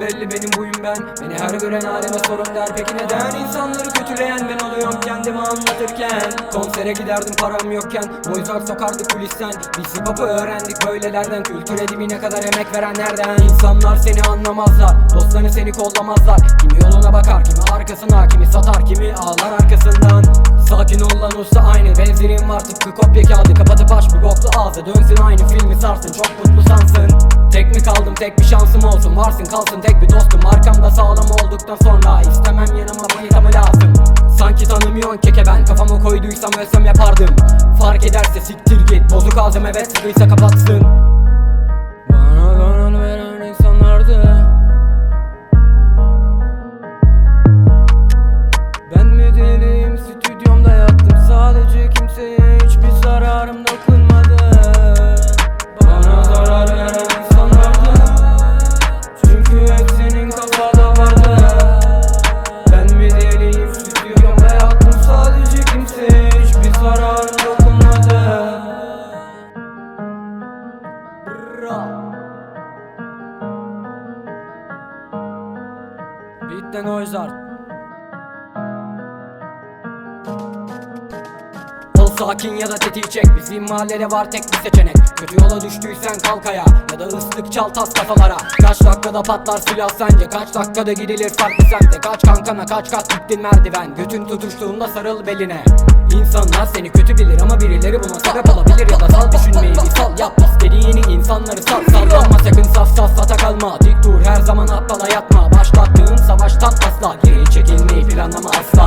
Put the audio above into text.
Duruşum belli, benim buyum ben. Beni her gören aleme sorun der. Peki neden insanları kötüleyen ben oluyorum kendimi anlatırken? Konsere giderdim param yokken, boyzak sokardı kulisten. Biz hip hop'u öğrendik böylelerden, kültüre dibine kadar emek verenlerden. İnsanlar seni anlamazlar, dostlarını seni kollamazlar. Kimi yoluna bakar, kimi arkasına, kimi satar, kimi ağlar arkasından. Sakin ol lan usta, aynı benzerin var tıpkı kopya kağıdı. Kapatıp aç bir boklu ağzı, dönsün aynı filmi sarsın, çok mutlu sansın. Tek mi kaldım, tek bir şansım olsun, varsın kalsın tek bir dostum. Arkamda sağlam olduktan sonra istemem yanıma manitamı lazım. Sanki tanımıyorsun keke, ben kafamı koyduysam ölsem yapardım. Fark ederse siktir git, bozuk aldım evet, sıkıysa kapatsın. Bana zarar veren insanlardı. Ben mi deliyim, stüdyomda yattım sadece, kimseye hiçbir zararım dokunmadı. Bana zarar veren insanlardı, çünkü hep senin kafada vardı. Ben mi deliyim, stüdyomda yattım sadece, kimseye hiçbir zararım dokunmadı. Beat'ten Oyzart. Ol sakin ya da tetiği çek, bizim mahallede var tek bir seçenek. Kötü yola düştüysen kalk ayağa, ya da ıslık çal tas kafalara. Kaç dakikada patlar silah sence, kaç dakikada gidilir farklı semte. Kaç kankana kaç kat gittin merdiven, götün tutuştuğunda sarıl beline. İnsanlar seni kötü bilir ama birileri buna sebep olabilir. Ya da sal düşünmeyi, bir sal yap istediğini, insanları sal. Sallanma sakın, saf sata kalma. Dik dur her zaman aptala yatma, başlattığın savaştan asla geri çekilmeyi planlama asla.